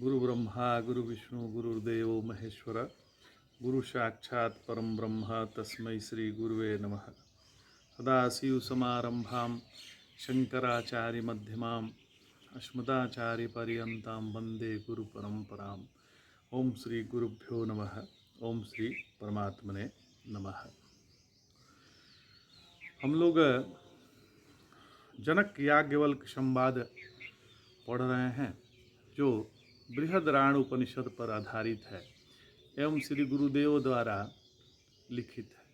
गुरु ब्रह्मा गुरु विष्णु गुरुर्देव महेश्वर गुरु साक्षात् परम ब्रह्म तस्मै श्री गुरुवे नमः। सदाशिवसमारंभां शंकराचार्य मध्यमाम् अस्मदाचार्य पर्यन्तां वंदे गुरु परंपरां। ओम श्री गुरुभ्यो नमः। ओम श्री परमात्मने नमः। हम लोग जनक याज्ञवल्क्य संवाद पढ़ रहे हैं जो बृहदराण उपनिषद पर आधारित है एवं श्री गुरुदेव द्वारा लिखित है।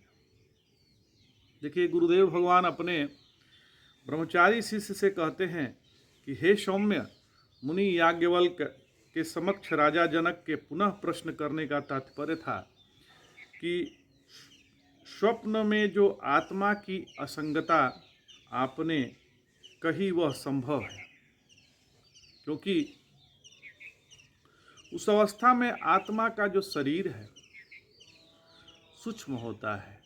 देखिए, गुरुदेव भगवान अपने ब्रह्मचारी शिष्य से कहते हैं कि हे सौम्य, मुनि याज्ञवल्क्य के समक्ष राजा जनक के पुनः प्रश्न करने का तात्पर्य था कि स्वप्न में जो आत्मा की असंगता आपने कही वह संभव है, क्योंकि उस अवस्था में आत्मा का जो शरीर है सूक्ष्म होता है,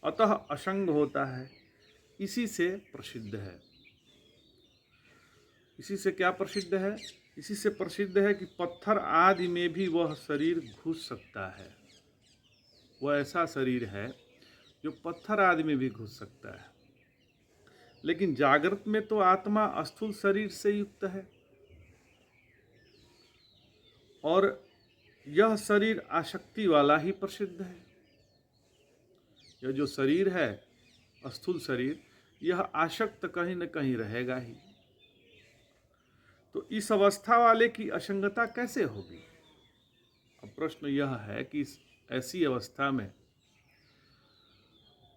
अतः असंग होता है। इसी से प्रसिद्ध है। इसी से क्या प्रसिद्ध है? इसी से प्रसिद्ध है कि पत्थर आदि में भी वह शरीर घुस सकता है। वह ऐसा शरीर है जो पत्थर आदि में भी घुस सकता है। लेकिन जागृत में तो आत्मा स्थूल शरीर से युक्त है और यह शरीर आसक्ति वाला ही प्रसिद्ध है। यह जो शरीर है स्थूल शरीर, यह आसक्त कहीं न कहीं रहेगा ही। तो इस अवस्था वाले की असंगता कैसे होगी? अब प्रश्न यह है कि इस ऐसी अवस्था में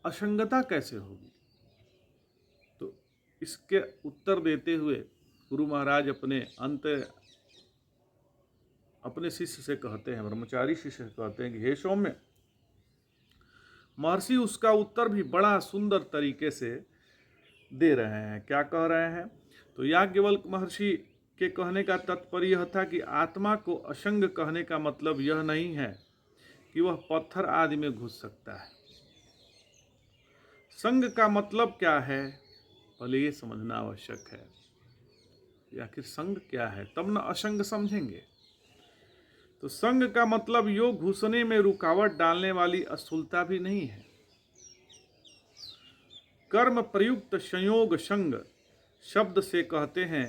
असंगता कैसे होगी? तो इसके उत्तर देते हुए गुरु महाराज अपने शिष्य से कहते हैं, ब्रह्मचारी शिष्य से कहते हैं कि हे सौम्य, महर्षि उसका उत्तर भी बड़ा सुंदर तरीके से दे रहे हैं। क्या कह रहे हैं? तो याज्ञवल्क्य महर्षि के कहने का तात्पर्य यह था कि आत्मा को असंग कहने का मतलब यह नहीं है कि वह पत्थर आदि में घुस सकता है। संग का मतलब क्या है, पहले ये समझना आवश्यक है। आखिर संग क्या है, तब न असंग समझेंगे। तो संग का मतलब योग घुसने में रुकावट डालने वाली स्थूलता भी नहीं है। कर्म प्रयुक्त संयोग संग शब्द से कहते हैं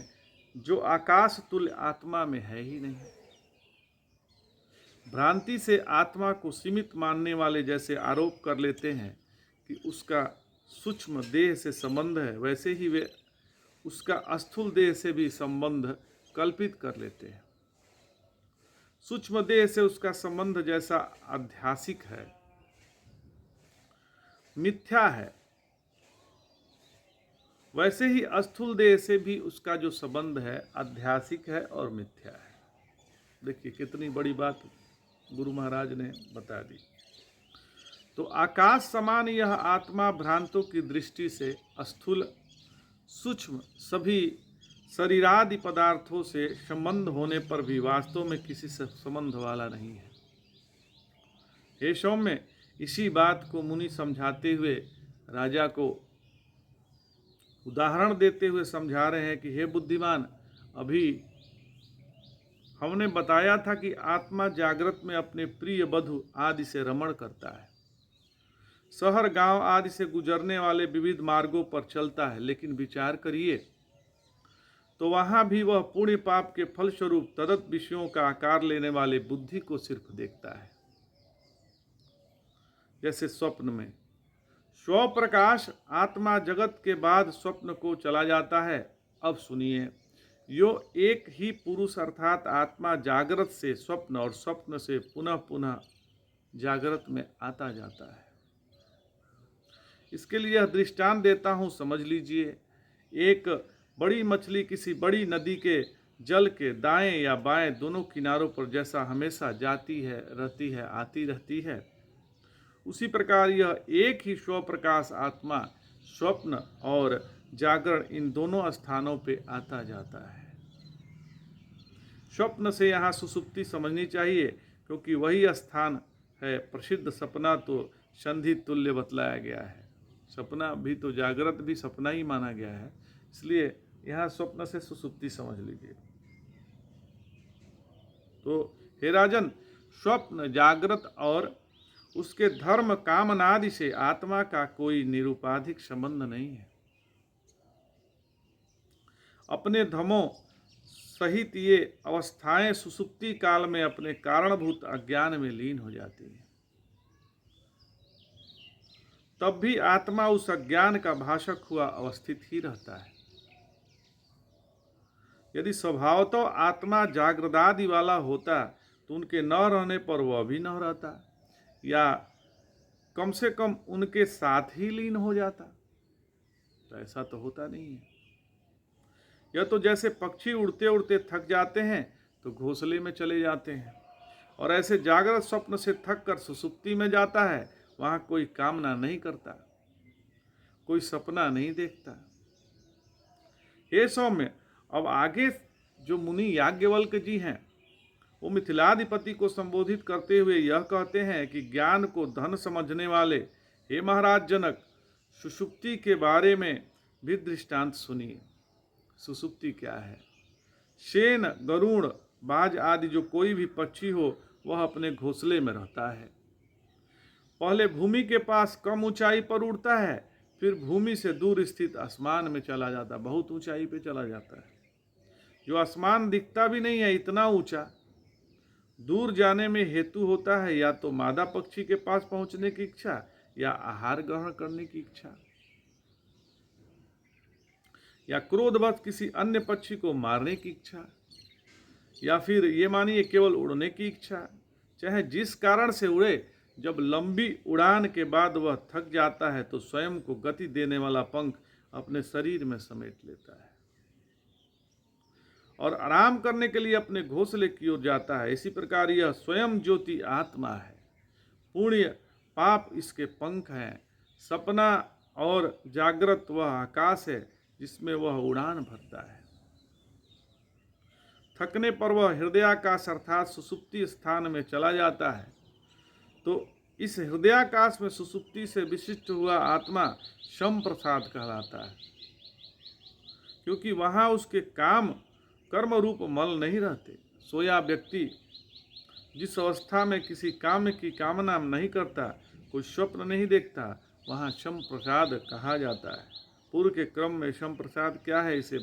जो आकाश तुल्य आत्मा में है ही नहीं। भ्रांति से आत्मा को सीमित मानने वाले जैसे आरोप कर लेते हैं कि उसका सूक्ष्म देह से संबंध है, वैसे ही वे उसका स्थूल देह से भी संबंध कल्पित कर लेते हैं। सूक्ष्म देह से उसका संबंध जैसा आध्यासिक है, मिथ्या है, वैसे ही स्थूल देह से भी उसका जो संबंध है आध्यासिक है और मिथ्या है। देखिए कितनी बड़ी बात गुरु महाराज ने बता दी। तो आकाश समान यह आत्मा भ्रांतों की दृष्टि से स्थूल सूक्ष्म सभी शरीरादि पदार्थों से संबंध होने पर भी वास्तव में किसी से संबंध वाला नहीं है। हे सौम्य, इसी बात को मुनि समझाते हुए राजा को उदाहरण देते हुए समझा रहे हैं कि हे बुद्धिमान, अभी हमने बताया था कि आत्मा जागृत में अपने प्रिय बधु आदि से रमण करता है, शहर गांव आदि से गुजरने वाले विविध मार्गों पर चलता है। लेकिन विचार करिए तो वहां भी वह पुण्य पाप के फलस्वरूप तदत विषयों का आकार लेने वाले बुद्धि को सिर्फ देखता है। जैसे स्वप्न में स्वप्रकाश आत्मा जगत के बाद स्वप्न को चला जाता है। अब सुनिए, यो एक ही पुरुष अर्थात आत्मा जागृत से स्वप्न और स्वप्न से पुनः पुनः जागृत में आता जाता है। इसके लिए यह दृष्टांत देता हूँ, समझ लीजिए। एक बड़ी मछली किसी बड़ी नदी के जल के दाएं या बाएं दोनों किनारों पर जैसा हमेशा जाती है, रहती है, आती रहती है, उसी प्रकार यह एक ही स्वप्रकाश आत्मा स्वप्न और जागरण इन दोनों स्थानों पे आता जाता है। स्वप्न से यहाँ सुसुप्ति समझनी चाहिए, क्योंकि वही स्थान है। प्रसिद्ध सपना तो संधि तुल्य बतलाया गया है। सपना भी तो जागृत भी सपना ही माना गया है, इसलिए यहाँ स्वप्न से सुसुप्ति समझ लीजिए। तो हे राजन, स्वप्न, जागृत और उसके धर्म कामनादि से आत्मा का कोई निरुपाधिक संबंध नहीं है। अपने धर्मों सहित ये अवस्थाएं सुसुप्ति काल में अपने कारणभूत अज्ञान में लीन हो जाती हैं। तब भी आत्मा उस अज्ञान का भाषक हुआ अवस्थित ही रहता है। यदि स्वभावतः आत्मा जागृदादि वाला होता तो उनके न रहने पर वह भी न रहता, या कम से कम उनके साथ ही लीन हो जाता। तो ऐसा तो होता नहीं है। यह तो जैसे पक्षी उड़ते उड़ते थक जाते हैं तो घोंसले में चले जाते हैं, और ऐसे जागृत स्वप्न से थक कर सुसुप्ति में जाता है, वहां कोई कामना नहीं करता, कोई सपना नहीं देखता। हे सौम्य, अब आगे जो मुनि याज्ञवल्क्य जी हैं, वो मिथिलाधिपति को संबोधित करते हुए यह कहते हैं कि ज्ञान को धन समझने वाले हे महाराज जनक, सुषुप्ति के बारे में भी दृष्टांत सुनिए। सुसुप्ति क्या है? शेन, गरुड़, बाज आदि जो कोई भी पक्षी हो वह अपने घोंसले में रहता है। पहले भूमि के पास कम ऊंचाई पर उड़ता है, फिर भूमि से दूर स्थित आसमान में चला जाता, बहुत ऊंचाई पे चला जाता है, जो आसमान दिखता भी नहीं है, इतना ऊंचा। दूर जाने में हेतु होता है या तो मादा पक्षी के पास पहुंचने की इच्छा, या आहार ग्रहण करने की इच्छा, या क्रोधवश किसी अन्य पक्षी को मारने की इच्छा, या फिर ये मानिए केवल उड़ने की इच्छा। चाहे जिस कारण से उड़े, जब लंबी उड़ान के बाद वह थक जाता है तो स्वयं को गति देने वाला पंख अपने शरीर में समेट लेता है और आराम करने के लिए अपने घोंसले की ओर जाता है। इसी प्रकार यह स्वयं ज्योति आत्मा है, पुण्य पाप इसके पंख हैं, सपना और जागृत वह आकाश है जिसमें वह उड़ान भरता है। थकने पर वह हृदयाकाश अर्थात सुसुप्ति स्थान में चला जाता है। तो इस हृदयाकाश में सुसुप्ति से विशिष्ट हुआ आत्मा शम प्रसाद कहलाता है, क्योंकि वहां उसके काम कर्म रूप मल नहीं रहते। सोया व्यक्ति जिस अवस्था में किसी काम की कामना नहीं करता, कोई स्वप्न नहीं देखता, वहां शम प्रसाद कहा जाता है। पूर्व के क्रम में शम प्रसाद क्या है इसे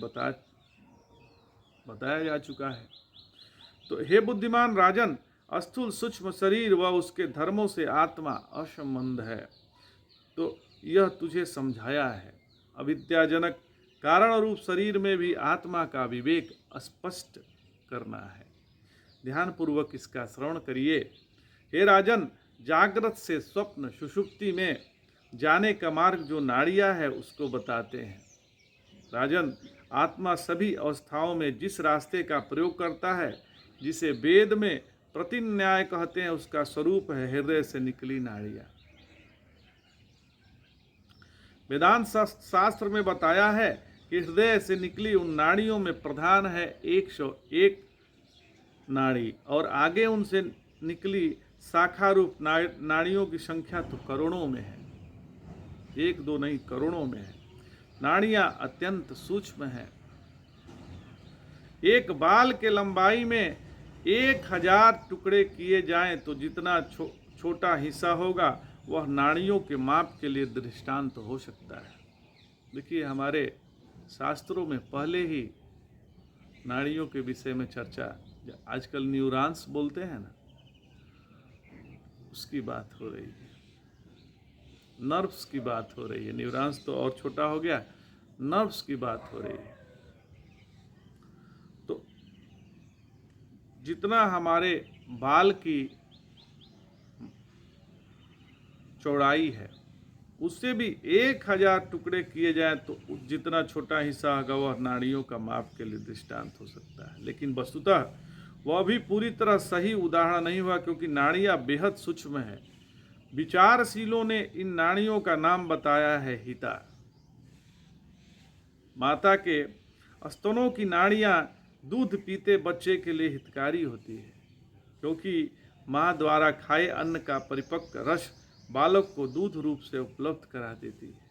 बताया जा चुका है। तो हे बुद्धिमान राजन, स्थूल सूक्ष्म शरीर व उसके धर्मों से आत्मा असंबंध है, तो यह तुझे समझाया है। अविद्याजनक कारण रूप शरीर में भी आत्मा का विवेक स्पष्ट करना है। ध्यान पूर्वक इसका श्रवण करिए। हे राजन, जागृत से स्वप्न सुषुप्ति में जाने का मार्ग जो नाड़ियां है उसको बताते हैं। राजन, आत्मा सभी अवस्थाओं में जिस रास्ते का प्रयोग करता है, जिसे वेद में प्रतिन्याय कहते हैं, उसका स्वरूप है हृदय से निकली नाड़ियां। वेदांत शास्त्र में बताया है कि हृदय से निकली उन नाड़ियों में प्रधान है 101 नाड़ी, और आगे उनसे निकली शाखा रूप नाड़ियों की संख्या तो करोड़ों में है। एक दो नहीं, करोड़ों में है। नाड़ियां अत्यंत सूक्ष्म हैं। एक बाल के लंबाई में 1000 टुकड़े किए जाएं तो जितना छोटा हिस्सा होगा वह नाड़ियों के माप के लिए दृष्टांत हो सकता है। देखिए, हमारे शास्त्रों में पहले ही नाड़ियों के विषय में चर्चा, आजकल न्यूरॉन्स बोलते हैं ना, उसकी बात हो रही है, नर्व्स की बात हो रही है। न्यूरॉन्स तो और छोटा हो गया, नर्व्स की बात हो रही है। तो जितना हमारे बाल की चौड़ाई है उससे भी 1000 टुकड़े किए जाए तो जितना छोटा हिस्सा होगा वह नाड़ियों का माप के लिए दृष्टांत हो सकता है। लेकिन वस्तुतः वह भी पूरी तरह सही उदाहरण नहीं हुआ, क्योंकि नाड़ियां बेहद सूक्ष्म है। विचारशीलों ने इन नाड़ियों का नाम बताया है हिता। माता के स्तनों की नाड़ियां दूध पीते बच्चे के लिए हितकारी होती है, क्योंकि माँ द्वारा खाए अन्न का परिपक्व रस बालक को दूध रूप से उपलब्ध करा देती है।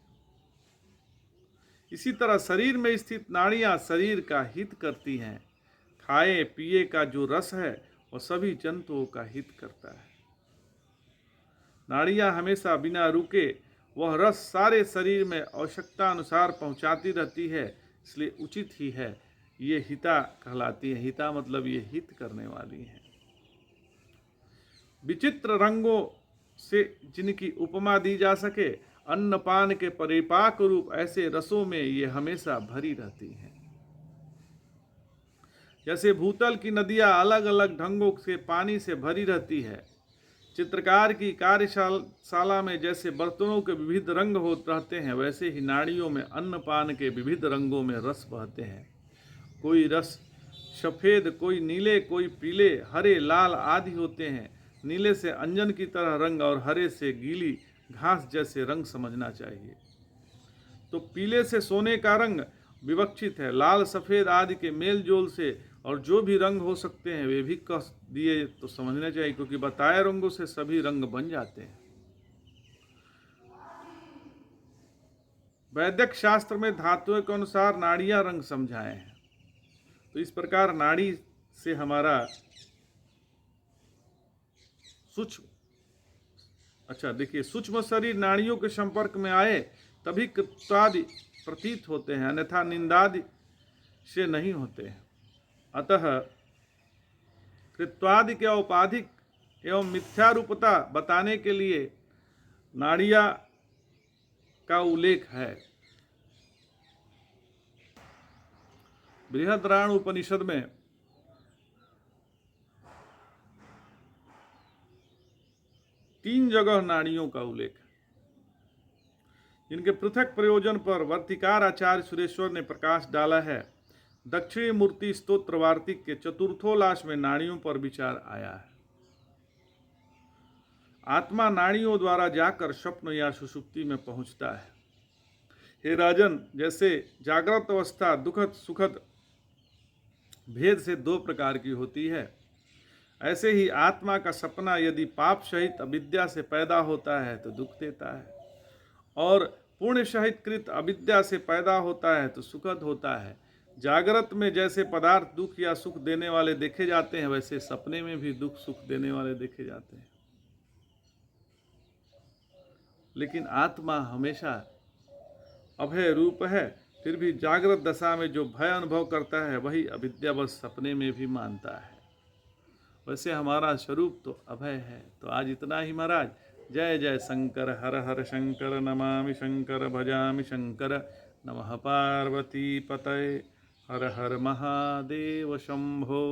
इसी तरह शरीर में स्थित नाड़ियां शरीर का हित करती हैं। खाए पिए का जो रस है और सभी जंतुओं का हित करता है। नाड़ियाँ हमेशा बिना रुके वह रस सारे शरीर में आवश्यकता अनुसार पहुंचाती रहती है, इसलिए उचित ही है ये हिता कहलाती है। हिता मतलब ये हित करने वाली है। विचित्र रंगों से जिनकी उपमा दी जा सके, अन्नपान के परिपाक रूप ऐसे रसों में ये हमेशा भरी रहती हैं। जैसे भूतल की नदियां अलग अलग ढंगों से पानी से भरी रहती है, चित्रकार की कार्यशाला में जैसे बर्तनों के विविध रंग रहते हैं, वैसे ही नाड़ियों में अन्नपान के विविध रंगों में रस बहते हैं। कोई रस सफ़ेद, कोई नीले, कोई पीले, हरे, लाल आदि होते हैं। नीले से अंजन की तरह रंग और हरे से गीली घास जैसे रंग समझना चाहिए। तो पीले से सोने का रंग विवक्षित है। लाल, सफ़ेद आदि के मेल जोल से और जो भी रंग हो सकते हैं वे भी कह दिए तो समझना चाहिए, क्योंकि बताए रंगों से सभी रंग बन जाते हैं। वैदिक शास्त्र में धातुओं के अनुसार नाड़ियां रंग समझाए हैं। तो इस प्रकार नाड़ी से हमारा सूक्ष्म शरीर नाड़ियों के संपर्क में आए तभी कृत्वादि प्रतीत होते हैं, अन्यथा निंदादि से नहीं होते हैं। अतः कृत्वादि के औपाधिक एवं मिथ्या रूपता बताने के लिए नाड़िया का उल्लेख है। बृहद्राण उपनिषद में तीन जगह नाड़ियों का उल्लेख है, जिनके पृथक प्रयोजन पर वर्तिकार आचार्य सुरेश्वर ने प्रकाश डाला है। दक्षिणी मूर्ति स्तोत्र वार्तिक के चतुर्थोल्लास में नाड़ियों पर विचार आया है। आत्मा नाड़ियों द्वारा जाकर स्वप्न या सुषुप्ति में पहुंचता है। हे राजन, जैसे जागृत अवस्था दुखद सुखद भेद से दो प्रकार की होती है, ऐसे ही आत्मा का सपना यदि पाप सहित अविद्या से पैदा होता है तो दुख देता है, और पुण्य सहित कृत अविद्या से पैदा होता है तो सुखद होता है। जागृत में जैसे पदार्थ दुख या सुख देने वाले देखे जाते हैं, वैसे सपने में भी दुख सुख देने वाले देखे जाते हैं। लेकिन आत्मा हमेशा अभय रूप है, फिर भी जागृत दशा में जो भय अनुभव करता है वही अविद्यावश सपने में भी मानता है। वैसे हमारा स्वरूप तो अभय है। तो आज इतना ही महाराज। जय जय शंकर, हर हर शंकर, नमामि शंकर, भजामि शंकर। नमः पार्वती पतये, हर हर महादेव शंभो।